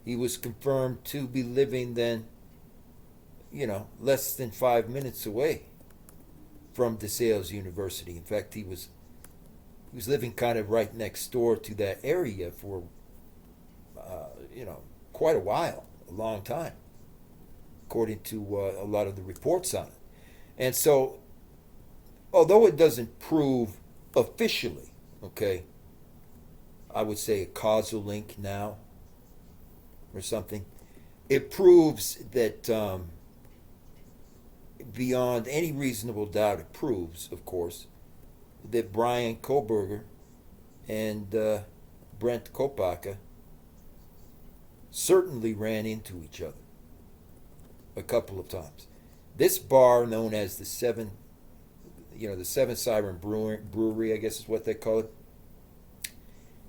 he was confirmed to be living then, less than 5 minutes away from DeSales University. In fact, he was living kind of right next door to that area for, quite a while, a long time, according to a lot of the reports on it. And so, although it doesn't prove officially, okay, I would say a causal link now or something, it proves that beyond any reasonable doubt, it proves, of course, that Bryan Kohberger and Brent Kopacka certainly ran into each other a couple of times. This bar, known as the Seven Siren Brewery, I guess is what they call it,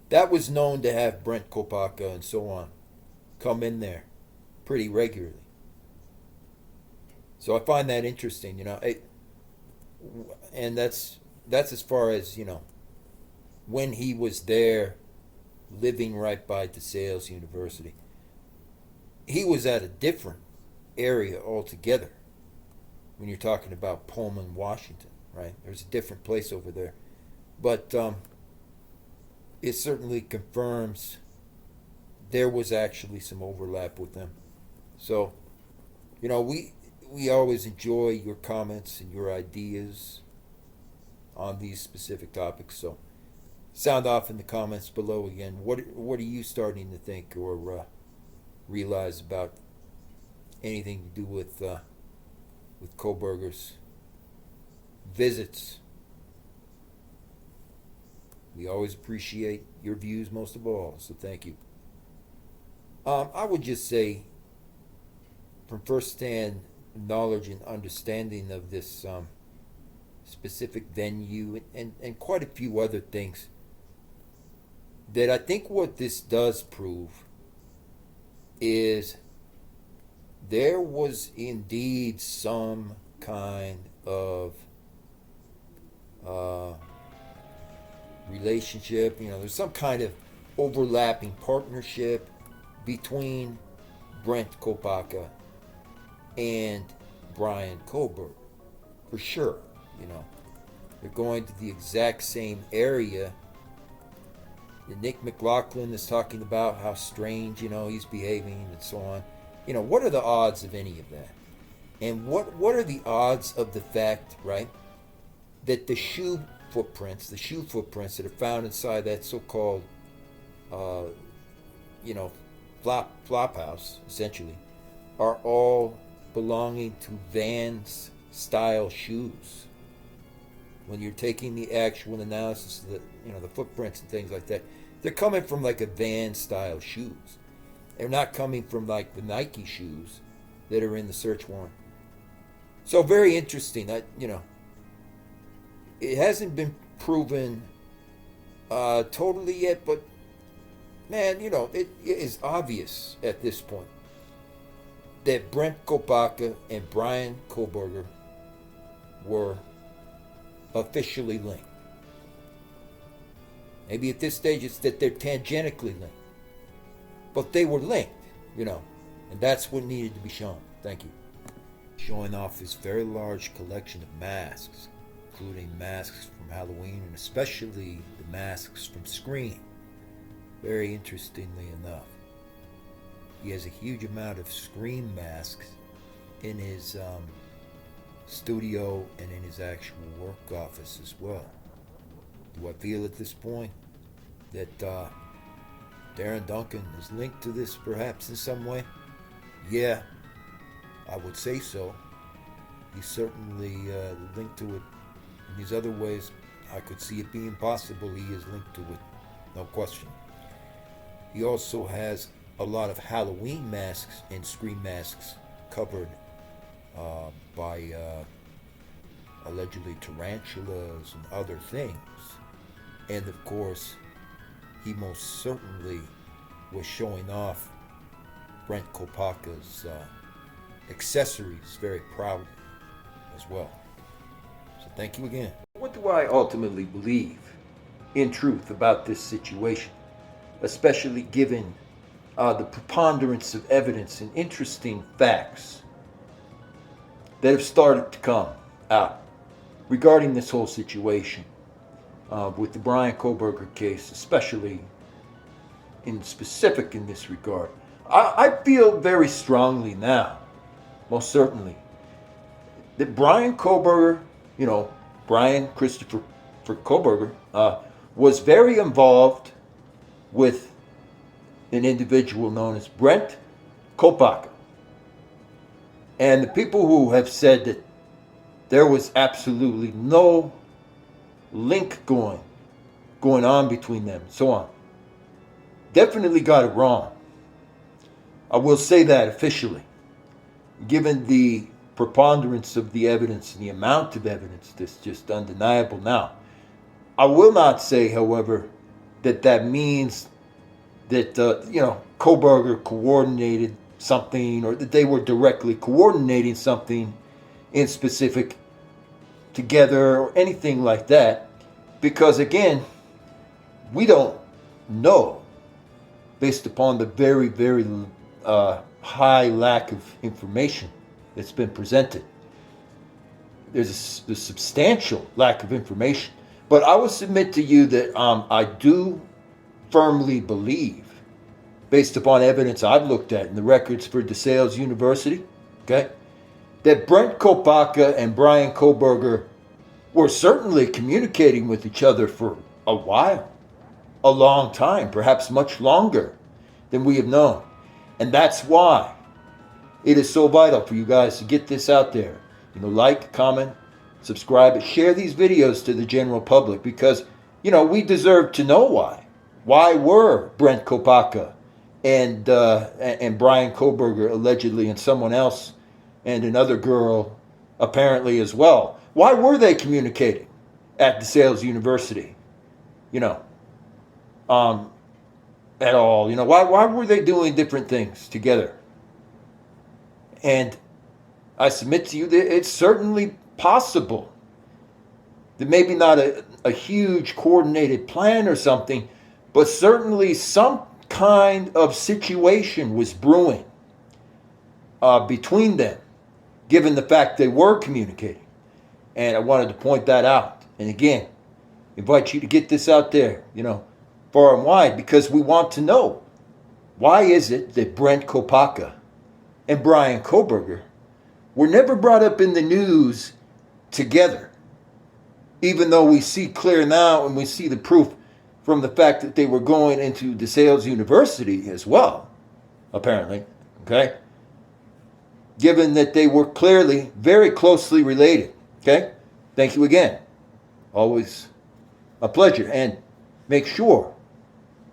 that was known to have Brent Kopacka and so on come in there pretty regularly. So I find that interesting, and that's as far as, when he was there living right by DeSales University. He was at a different area altogether when you're talking about Pullman, Washington, right? There's a different place over there. But it certainly confirms there was actually some overlap with them. So, we always enjoy your comments and your ideas on these specific topics. So sound off in the comments below again. What are you starting to think or realize about anything to do with Kohberger's visits? We always appreciate your views most of all, so thank you. I would just say, from first-hand knowledge and understanding of this specific venue and quite a few other things, that I think what this does prove is there was indeed some kind of relationship, there's some kind of overlapping partnership between Brent Kopacka and Bryan Kohberger, for sure. They're going to the exact same area. And Nick McLaughlin is talking about how strange, he's behaving and so on. What are the odds of any of that? And what are the odds of the fact, right, that the shoe footprints that are found inside that so-called, flop house, essentially, are all belonging to Vans style shoes? When you're taking the actual analysis of the footprints and things like that, they're coming from like a Vans style shoes. They're not coming from like the Nike shoes that are in the search warrant. So very interesting. That it hasn't been proven totally yet, but man, it is obvious at this point that Brent Kopacka and Bryan Kohberger were officially linked. Maybe at this stage it's that they're tangentially linked. But they were linked, and that's what needed to be shown. Thank you. Showing off this very large collection of masks, including masks from Halloween and especially the masks from Scream. Very interestingly enough, he has a huge amount of Scream masks in his studio and in his actual work office as well. Do I feel at this point that Darren Duncan is linked to this perhaps in some way? Yeah, I would say so. He's certainly linked to it in these other ways. I could see it being possible he is linked to it, no question. He also has a lot of Halloween masks and Scream masks covered by allegedly tarantulas and other things. And of course, he most certainly was showing off Brent Kopacka's accessories very proudly as well. So thank you again. What do I ultimately believe in truth about this situation, especially given the preponderance of evidence and interesting facts that have started to come out regarding this whole situation with the Bryan Kohberger case, especially in specific in this regard? I feel very strongly now, most certainly, that Bryan Kohberger, Bryan Christopher Kohberger, was very involved with an individual known as Brent Kopacka. And the people who have said that there was absolutely no link going on between them and so on, definitely got it wrong. I will say that officially, given the preponderance of the evidence and the amount of evidence that's just undeniable now. I will not say, however, that means that Kohberger coordinated something or that they were directly coordinating something in specific together or anything like that, because again, we don't know based upon the very, very high lack of information that's been presented. There's a substantial lack of information. But I will submit to you that I do firmly believe, based upon evidence I've looked at in the records for DeSales University, okay, that Brent Kopacka and Bryan Kohberger were certainly communicating with each other for a while, a long time, perhaps much longer than we have known. And that's why it is so vital for you guys to get this out there. Like, comment, subscribe, and share these videos to the general public, because, we deserve to know why. Why were Brent Kopacka and Bryan Kohberger allegedly, and someone else and another girl apparently as well, why were they communicating at DeSales University? At all. Why were they doing different things together? And I submit to you that it's certainly possible that maybe not a huge coordinated plan or something, but certainly some kind of situation was brewing between them, given the fact they were communicating. And I wanted to point that out. And again, invite you to get this out there, far and wide, because we want to know, why is it that Brent Kopacka and Bryan Kohberger were never brought up in the news together, even though we see clear now and we see the proof from the fact that they were going into DeSales University as well, apparently, okay? Given that they were clearly very closely related, okay? Thank you again. Always a pleasure. And make sure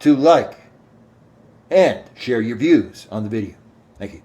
to like and share your views on the video. Thank you.